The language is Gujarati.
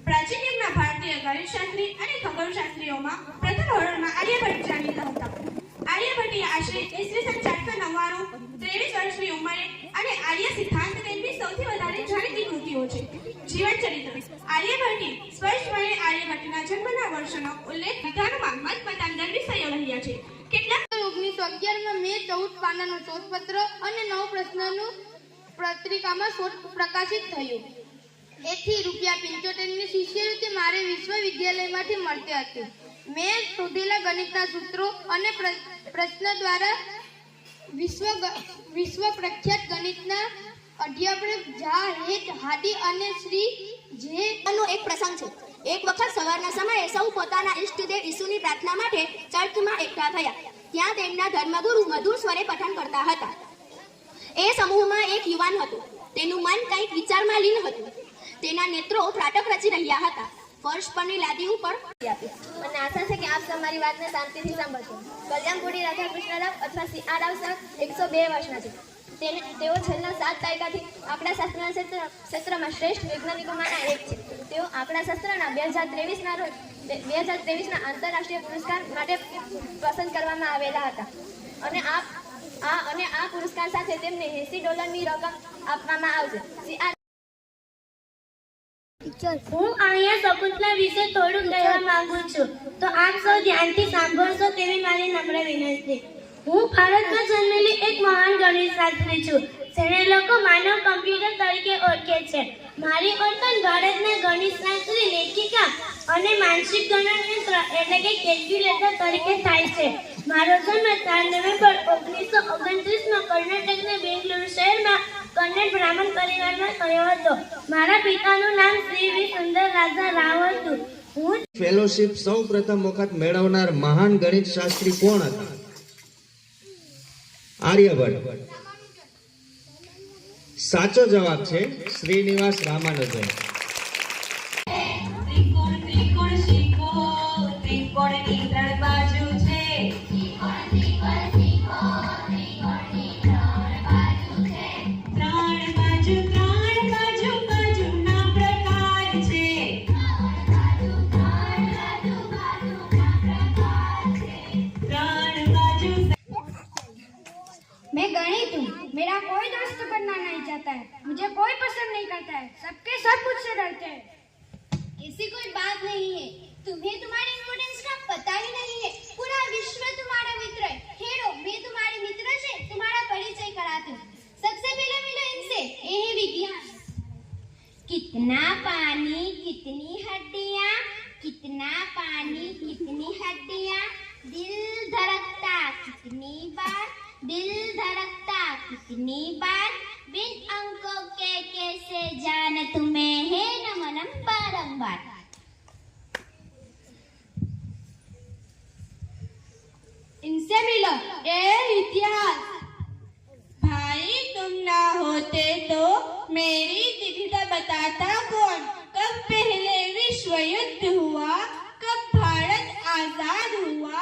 પ્રાચીન યુગના ભારતીય ગણિતશાસ્ત્રી અને ખગોળશાસ્ત્રીઓમાં પ્રથમ હરોળમાં આર્યભટ્ટ જાણીતા હતા. આર્યભટ્ટે આશરે ઈસવીસન 499 23 વર્ષની ઉંમરે અને આર્ય સિદ્ધાંત તેમની સૌથી વધારે જાણીતી કૃતિઓ છે. જીવન ચરિત્ર આર્યભટ્ટે સ્પષ્ટપણે આર્યભટ્ટના જન્મના વર્ષોનો ઉલ્લેખ વિધાનમાં મતમતાંતર વિષયો રહ્યા છે. કેટલાક 1911માં મે 14 પાનાનો શોધપત્ર અને 9 પ્રશ્નોનું પત્રિકામાં શોધ પ્રકાશિત થયું. એથી ₹75ની શિષ્યવૃત્તિ મારે વિશ્વવિદ્યાલયમાંથી મળતી હતી. મેં શોધેલા ગણિતના સૂત્રો અને પ્રશ્ન દ્વારા વિશ્વ પ્રખ્યાત ગણિતના અધ્યાપક ઝા હેત હાડી અને શ્રી જે નો એક પ્રસંગ છે. એક વખત સવારના સમયે સૌ પોતાના ઈષ્ટદેવ ઈસુની પ્રાર્થના માટે ચર્ચમાં એકઠા થયા. ત્યાં તેમના ધર્મગુરુ મધુર સ્વરે પઠન કરતા હતા. એ સમૂહમાં એક યુવાન હતો. તેનું મન કંઈક વિચારમાં લીન હતું. તેના નેત્રો ત્રાટક રચી રહ્યા હતા. ફર્શ પરની લાદી ઉપર મને આશા છે કે આપ તમારી વાતને શાંતિથી સાંભળશો. કલ્યાણપુરી રાધાકૃષ્ણરાવ અથવા C.R. રાવ સર 102 વર્ષના છે. તેઓ છેલ્લા 7 દાયકાથી આંકડાશાસ્ત્રના ક્ષેત્રમાં શ્રેષ્ઠ વૈજ્ઞાનિકોમાંના એક છે. તેઓ આંકડાશાસ્ત્રના 2023ના રોજ 2023ના આંતરરાષ્ટ્રીય પુરસ્કાર માટે પસંદ કરવામાં આવેલા હતા. અને આ પુરસ્કાર સાથે તેમને $80ની રકમ આપવામાં આવશે. હું અહીંયા શકુંતલા વિશે થોડું કહેવા માંગુ છું, તો આપ સૌ ધ્યાનથી સાંભળશો તેવી મારી નમ્ર વિનંતી. હું ભારતમાં જન્મેલી એક મહાન ગણિતશાસ્ત્રી છું, જેને લોકો માનવ કમ્પ્યુટર તરીકે ઓળખે છે. મારી ઓળખાણ ભારતના ગણિતશાસ્ત્રી, લેખિકા અને માનસિક ગણનયંત્ર એટલે કે કેલ્ક્યુલેટર તરીકે થાય છે. મારો જન્મ 4 નવેમ્બર 1929માં કર્ણાટકના બેંગલુરુ શહેરમાં કન્નડ બ્રાહ્મણ પરિવારમાં થયો હતો. મારા પિતાનું નામ શ્રી વી સુંદર રાજા રાવ હતું. ફેલોશિપ સૌ પ્રથમ વખત મેળવનાર મહાન ગણિત શાસ્ત્રી કોણ હતા? આર્યભટ્ટ. સાચો જવાબ છે શ્રીનિવાસ રામાનુજન. ત્રિકોણ ત્રિકોણ શીખો, ત્રિકોણની 3 બાજુ છે. मैं गणित हूँ, मेरा कोई दोस्त बनना नहीं चाहता है, मुझे कोई पसंद नहीं करता है, सबके सब मुझसे डरते हैं. ऐसी कोई बात नहीं है. तुम्हें तुम्हारे इम्पोर्टेंस का पता ही नहीं है. पूरा विश्व तुम्हारा मित्र है. हेलो, मैं तुम्हारे मित्र से तुम्हारा परिचय कराती हूँ. सबसे पहले मिलो इनसे. ये है विज्ञान. कितना पानी कितनी हड्डियाँ, कितना पानी कितनी हड्डियाँ, दिल धड़कता कितनी बार, दिल धड़कता कितनी बार, बिन अंकों के कैसे जान तुम्हें है नमनम बारंबार. इनसे मिलो. ये इतिहास. भाई तुम ना होते तो मेरी तिथि बताता कौन? कब पहले विश्व युद्ध हुआ, कब भारत आजाद हुआ,